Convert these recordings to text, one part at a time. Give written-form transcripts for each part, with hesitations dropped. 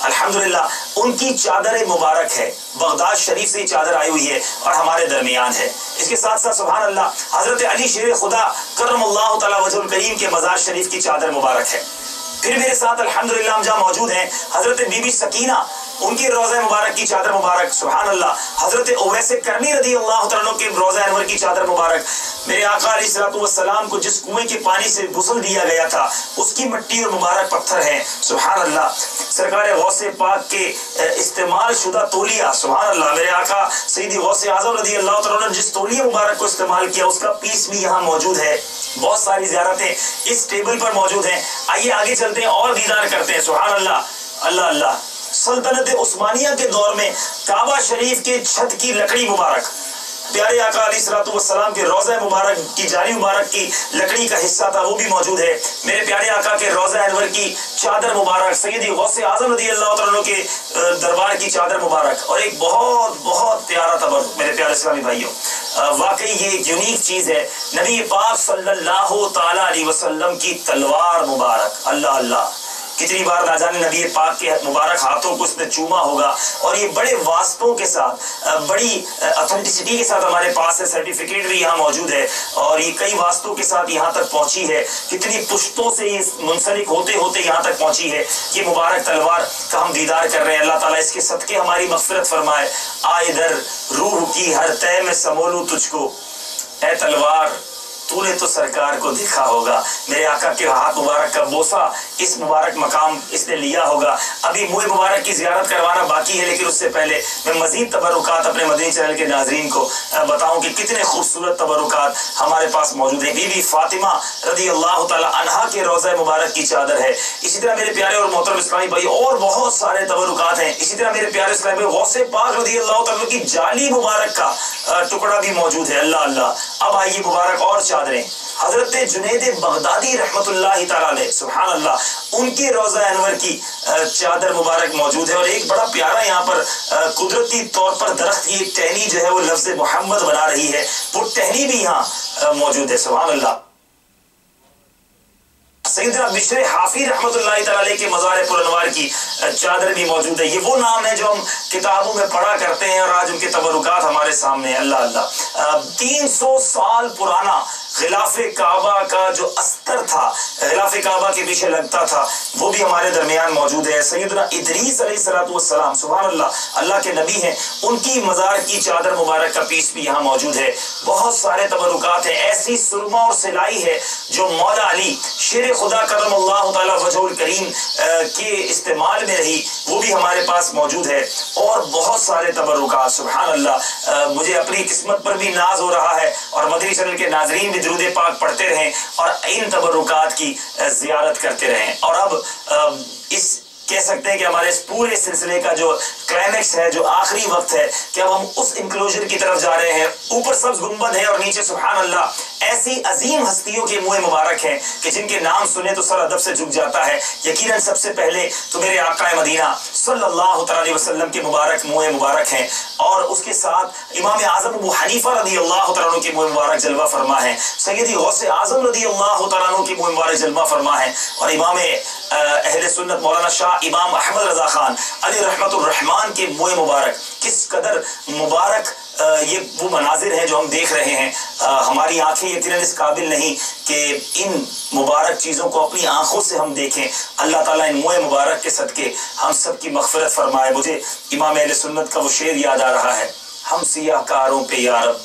الحمدللہ ان کی چادر مبارک ہے، بغداد شریف سے چادر آئی ہوئی ہے اور ہمارے درمیان ہے۔ اس کے ساتھ ساتھ سبحان اللہ حضرت علی شیر خدا کرم اللہ تعالی وجہ الکریم کے مزار شریف کی چادر مبارک ہے۔ پھر میرے ساتھ الحمدللہ ہم جہاں موجود ہیں حضرت بی بی سکینہ ان کی روضہ مبارک کی چادر مبارک، سبحان اللہ حضرت اویس کرنی رضی اللہ تعالیٰ کے روضہ انور کی چادر مبارک، میرے آقا علیہ الصلوۃ والسلام کو جس کنویں کے پانی سے غسل دیا گیا تھا اس کی مٹی اور مبارک پتھر ہیں، سبحان اللہ سرکار غوث پاک کے استعمال شدہ تولیہ، سبحان اللہ میرے آقا سیدی غوث اعظم رضی اللہ تعالیٰ نے جس تولیہ مبارک کو استعمال کیا اس کا پیس بھی یہاں موجود ہے۔ بہت ساری زیارتیں اس ٹیبل پر موجود ہیں، آئیے آگے چلتے ہیں اور دیدار کرتے ہیں، سبحان اللہ اللہ اللہ۔ سلطنت عثمانیہ کے دور میں کعبہ شریف کے چھت کی لکڑی مبارک، پیارے آقا علیہ الصلوۃ والسلام کے روضہ مبارک کی جاری مبارک کی لکڑی کا حصہ تھا، وہ بھی موجود ہے۔ میرے پیارے آقا کے روضہ انور کی چادر مبارک، سیدی غوث اعظم رضی اللہ تعالیٰ کے دربار کی چادر مبارک، اور ایک بہت بہت پیارا تبرک میرے پیارے اسلامی بھائیوں، واقعی یہ ایک یونیک چیز ہے، نبی پاک صلی اللہ تعالی علیہ وسلم کی تلوار مبارک، اللہ اللہ کتنی بار نہ جانے نبی پاک کے مبارک ہاتھوں کو اس نے چوما ہوگا، اور یہ بڑے واسطوں کے ساتھ بڑی اتھینٹسٹی کے ساتھ ہمارے پاس ہے، سرٹیفکیٹ بھی یہاں موجود ہے، اور یہ کئی واسطوں کے ساتھ یہاں تک پہنچی ہے، کتنی پشتوں سے یہ منسلک ہوتے ہوتے یہاں تک پہنچی ہے۔ یہ مبارک تلوار کا ہم دیدار کر رہے ہیں، اللہ تعالیٰ اس کے صدقے ہماری مغفرت فرمائے۔ آئے در روح کی ہر تہ میں سمولوں تجھ کو، اے تلوار تو نے تو سرکار کو دیکھا ہوگا، میرے آقا کے ہاتھ مبارک کا بوسہ اس مبارک مقام اس نے لیا ہوگا۔ ابھی منہ مبارک کی زیارت کروانا باقی ہے، لیکن اس سے پہلے میں مزید تبرکات اپنے مدنی چینل کے ناظرین کو بتاؤں کہ کتنے خوبصورت تبرکات ہمارے پاس موجود ہیں۔ بی بی فاطمہ رضی اللہ تعالی عنہا کے روضہ مبارک کی چادر ہے، اسی طرح میرے پیارے اور محترم اسلامی بھائی اور بہت سارے تبرکات ہیں۔ اسی طرح میرے پیارے اسلامی بھائی غوث پاک رضی اللہ تعالیٰ کی جالی مبارک کا ٹکڑا بھی موجود ہے، اللہ اللہ۔ اب آئیے مبارک اور چادریں، حضرت جنید بغدادی رحمت اللہ تعالی علیہ، سبحان اللہ ان کے روضہ انور کی چادر مبارک موجود ہے، اور ایک بڑا پیارا یہاں پر قدرتی طور پر درخت کی ایک ٹہنی جو ہے وہ لفظ محمد بنا رہی ہے، وہ ٹہنی بھی یہاں موجود ہے، سبحان اللہ۔ سیدنا بشر حافی رحمت اللہ تعالی علیہ کے مزار پرانوار کی چادر بھی موجود ہے۔ یہ وہ نام ہے جو ہم کتابوں میں پڑھا کرتے ہیں، اور آج ان کے تبرکات ہمارے سامنے ہیں، اللہ اللہ۔ 300 سال پرانا غلاف کعبہ کا جو استر تھا، غلاف کعبہ کے پیچھے لگتا تھا، وہ بھی ہمارے درمیان موجود ہے۔ سیدنا ادریس علیہ الصلوۃ والسلام، سبحان اللہ اللہ کے نبی ہیں، ان کی مزار کی چادر مبارک کا پیس بھی یہاں موجود ہے۔ بہت سارے تبرکات ہیں، ایسی سرما اور سلائی ہے جو مولا علی شیر خدا کرم اللہ تعالی وجہ الکریم کے استعمال میں رہی، وہ بھی ہمارے پاس موجود ہے، اور بہت سارے تبرکات، سبحان اللہ۔ مجھے اپنی قسمت پر بھی ناز ہو رہا ہے، اور مدنی چینل کے ناظرین بھی درود پاک پڑھتے رہیں اور ان تبرکات کی زیارت کرتے رہیں۔ اور اب اس کہہ سکتے ہیں کہ ہمارے اس پورے سلسلے کا جو کلائمیکس ہے، جو آخری وقت ہے، کہ اب ہم اس انکلوژر کی طرف جا رہے ہیں۔ اوپر سبز گنبد ہے اور نیچے سبحان اللہ ایسی عظیم ہستیوں کے منہ مبارک ہیں کہ جن کے نام سنے تو سر ادب سے جھک جاتا ہے۔ یقیناً سب سے پہلے تو میرے آقا مدینہ صلی اللہ تعالی علیہ وسلم کے مبارک منہ مبارک ہیں، اور اس کے ساتھ امام اعظم ابو حنیفہ رضی اللہ تعالیٰ عنہ کے منہ مبارک جلوہ فرما ہے، سیدی غوث اعظم رضی اللہ تعالیٰ عنہ کے منہ مبارک جلوہ فرما ہے، اور امام اہل سنت مولانا شاہ امام احمد رضا خان علی رحمت الرحمان کے منہ مبارک، کس قدر مبارک یہ وہ مناظر ہیں جو ہم دیکھ رہے ہیں۔ ہماری آنکھیں یقیناً اس قابل نہیں کہ ان مبارک چیزوں کو اپنی آنکھوں سے ہم دیکھیں۔ اللہ تعالیٰ ان منہ مبارک کے صدقے ہم سب کی مغفرت فرمائے۔ مجھے امام اہل سنت کا وہ شعر یاد آ رہا ہے، ہم سیاہ کاروں پہ یا رب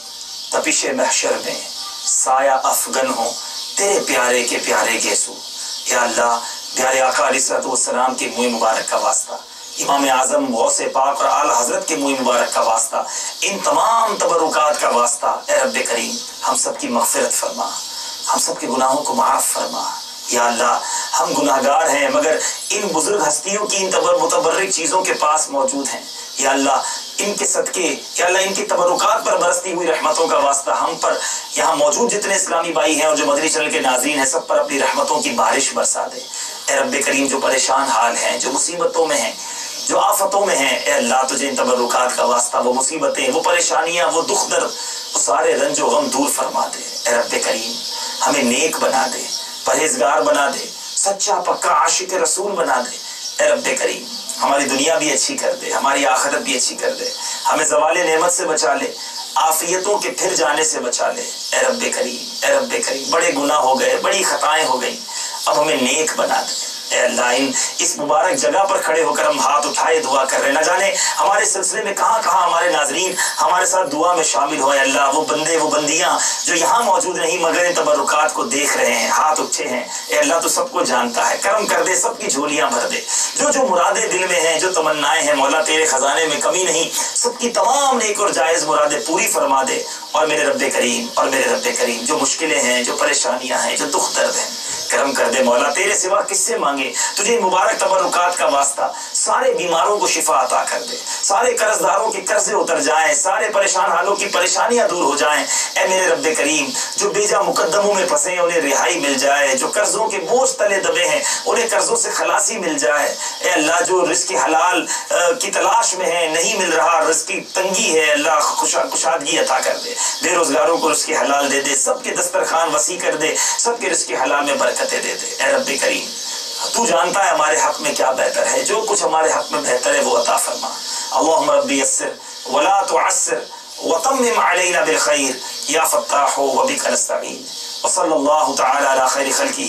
تپش محشر میں سایہ افغن ہوں تیرے پیارے کے پیارے گیسو۔ یا اللہ پیارے آقا علیہ الصلوۃ والسلام کے منہ مبارک کا واسطہ، امام اعظم غوث پاک اور اعلی حضرت کے منہ مبارک کا واسطہ، ان تمام تبرکات کا واسطہ، اے رب کریم ہم سب کی مغفرت فرما، ہم سب کے گناہوں کو معاف فرما۔ یا اللہ ہم گناہگار ہیں، مگر ان بزرگ ہستیوں کی ان متبرک چیزوں کے پاس موجود ہیں۔ یا اللہ ان کے صدقے، یا اللہ ان کی تبرکات پر برستی ہوئی رحمتوں کا واسطہ ہم پر، یہاں موجود جتنے اسلامی بھائی ہیں اور جو مدنی چینل کے ناظرین ہیں، سب پر اپنی رحمتوں کی بارش برسا دے۔ اے رب کریم جو پریشان حال ہیں، جو مصیبتوں میں ہیں، جو آفتوں میں ہیں، اے اللہ تجھے ان تبرکات کا واسطہ وہ مصیبتیں، وہ پریشانیاں، وہ دکھ درد، وہ سارے رنج و غم دور فرما دے۔ اے رب کریم ہمیں نیک بنا دے، پرہیزگار بنا دے، سچا پکا عاشق رسول بنا دے۔ اے رب کریم ہماری دنیا بھی اچھی کر دے، ہماری آخرت بھی اچھی کر دے، ہمیں زوال نعمت سے بچا لے، عافیتوں کے پھر جانے سے بچا لے۔ اے رب کریم، اے رب کریم بڑے گناہ ہو گئے، بڑی خطائیں ہو گئیں، اب ہمیں نیک بنا دے۔ اے اللہ اس مبارک جگہ پر کھڑے ہو کر ہم ہاتھ اٹھائے دعا کر رہے، نہ جانے ہمارے سلسلے میں کہاں کہاں ہمارے ناظرین ہمارے ساتھ دعا میں شامل ہوئے۔ اللہ وہ بندے وہ بندیاں جو یہاں موجود نہیں مگر ان تبرکات کو دیکھ رہے ہیں، ہاتھ اٹھے ہیں، اے اللہ تو سب کو جانتا ہے، کرم کر دے، سب کی جھولیاں بھر دے، جو مرادیں دل میں ہیں، جو تمنائیں ہیں مولا تیرے خزانے میں کمی نہیں، سب کی تمام نیک اور جائز مرادیں پوری فرما دے۔ اور میرے رب کریم، اور میرے رب کریم جو مشکلیں ہیں، جو پریشانیاں ہیں، جو دکھ درد ہیں، کرم کر دے مولا، تیرے سوا کس سے مانگے، تجھے مبارک تبرکات کا واسطہ، سارے بیماروں کو شفا عطا کر دے، سارے قرض داروں کے قرضے اتر جائیں، سارے پریشان حالوں کی پریشانیاں دور ہو جائیں۔ اے میرے رب کریم جو بیجا مقدموں میں پھنسے ہیں انہیں رہائی مل جائے، جو قرضوں کے بوجھ تلے دبے ہیں انہیں قرضوں سے خلاصی مل جائے۔ اے اللہ جو رزق حلال کی تلاش میں ہے، نہیں مل رہا، رزق کی تنگی ہے، اللہ کشادگی عطا کر دے، بے روزگاروں کو رزق حلال دے دے، سب کے دسترخوان وسیع کر دے، سب کے رزق حلال میں برکتیں دے دے۔ اے رب کریم تو جانتا ہے ہمارے حق میں کیا بہتر ہے، جو کچھ ہمارے حق میں بہتر ہے وہ عطا فرما۔ اللہم ربی یسر ولا تعسر وتمم علینا بالخیر یا فتاح وبک نستعین، وصلی اللہ تعالی علی خیر خلقہ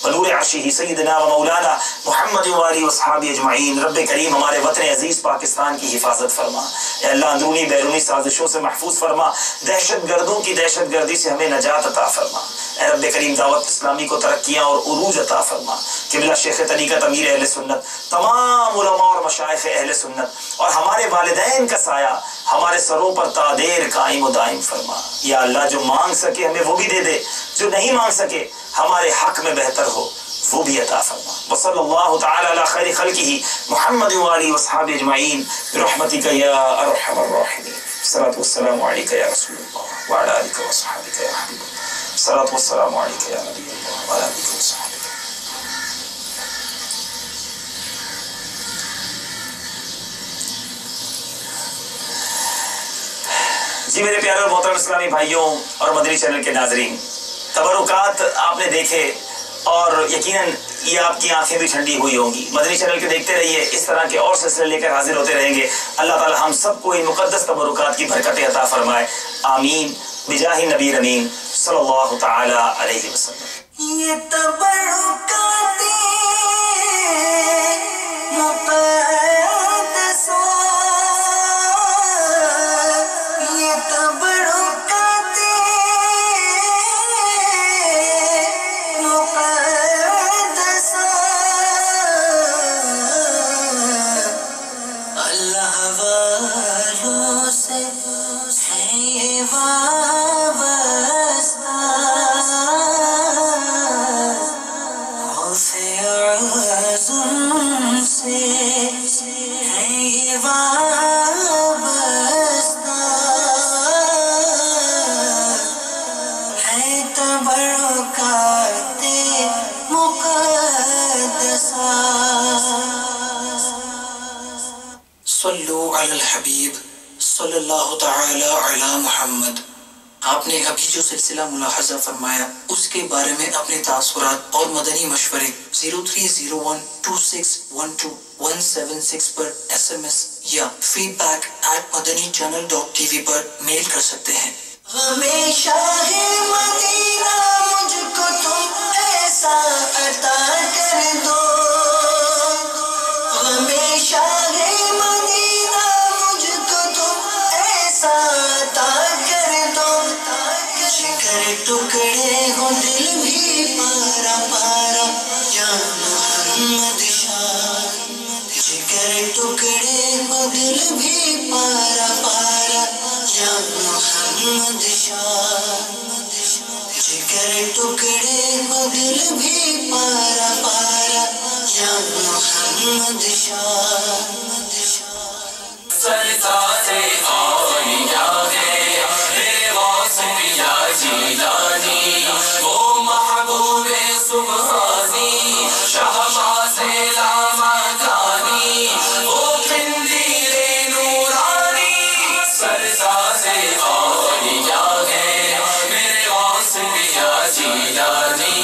ونور عرشہ سیدنا و مولانا محمد وآلہ وصحابہ اجمعین۔ رب کریم ہمارے وطن عزیز پاکستان کی حفاظت فرما، اے اللہ اندرونی بیرونی سازشوں سے محفوظ فرما، دہشت گردوں کی دہشت گردی سے ہمیں نجات عطا فرما۔ اے رب کریم دعوت اسلامی کو ترقیاں اور عروج عطا فرما۔ قبلہ شیخ طریقت امیر اہل سنت، تمام علماء اور مشائخ اہل سنت اور ہمارے والدین کا سایہ ہمارے سروں پر تا دیر قائم و دائم فرما۔ یا اللہ جو مانگ سکے ہمیں وہ بھی دے دے، جو نہیں مانگ سکے ہمارے حق میں بہتر ہو وہ بھی عطا فرما۔ وصلی اللہ تعالی علی خیر خلقہ محمد وآلہ وصحابہ اجمعین برحمتک یا ارحم الراحمین۔ الصلاۃ والسلام علیک یا رسول اللہ وعلی آلہ وصحبہ یا حبیب اللہ۔ الصلاۃ والسلام علیک یا نبی اللہ وعلی آلہ وصحبہ۔ جی میرے پیارے اور محترم اسلامی بھائیوں اور مدنی چینل کے ناظرین، تبرکات آپ نے دیکھے اور یقیناً یہ آپ کی آنکھیں بھی ٹھنڈی ہوئی ہوں گی۔ مدنی چینل کے دیکھتے رہیے، اس طرح کے اور سلسلے لے کر حاضر ہوتے رہیں گے۔ اللہ تعالی ہم سب کو ان مقدس تبرکات کی برکتیں عطا فرمائے، آمین بجاہ نبی امین صلی اللہ تعالی علیہ وسلم۔ یہ تبرکات صلو علی الحبیب صلی اللہ تعالی علی محمد۔ آپ نے ابھی جو سلسلہ ملاحظہ فرمایا اس کے بارے میں اپنے تاثرات اور مدنی مشورے 030126127176 پر SMS یا feedback@madanichannel.tv پر میل کر سکتے ہیں۔ ہمیشہ ہے مدینہ مجھ کو تم ایسا عطا کر دو، ہمیشہ ہے مدینہ مجھ کو تم ایسا عطا کر دو، جگر ٹکڑے ہو دل بھی پارا پارا یا محمد شاہ، جگر ٹکڑے ہو دل بھی پارا پارا یا محمد شاہ، جگر ٹکڑے ہو دل بھی پارا پارا یا محمد شاہ۔ سرتاج اولیاء ہے میرے غوث پیا جیلانی، وہ محبوب سبحانی شہباز لامکانی، وہ قندیل نورانی۔ سرتاج اولیاء ہے میرے غوث پیا جیلانی۔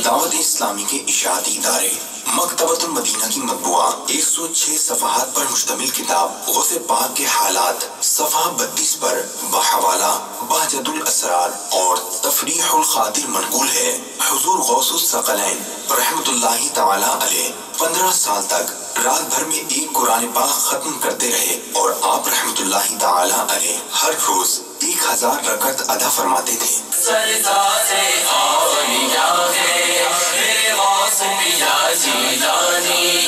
دعوت اسلامی کے اشاعتی ادارے مکتبۃ المدینہ کی مطبوعہ 106 صفحات پر مشتمل کتاب غوث پاک کے حالات صفحہ 32 پر بحوالہ بہجت الاسرار اور تفریح الخاطر منقول ہے۔ حضور غوث الثقلین رحمت اللہ تعالی علیہ 15 سال تک رات بھر میں ایک قرآن پاک ختم کرتے رہے اور آپ رحمت اللہ تعالی علیہ ہر روز 1000 رکعت ادا فرماتے تھے۔ سرتاج اولیاء ہے میرے غوث پیا جیلانی،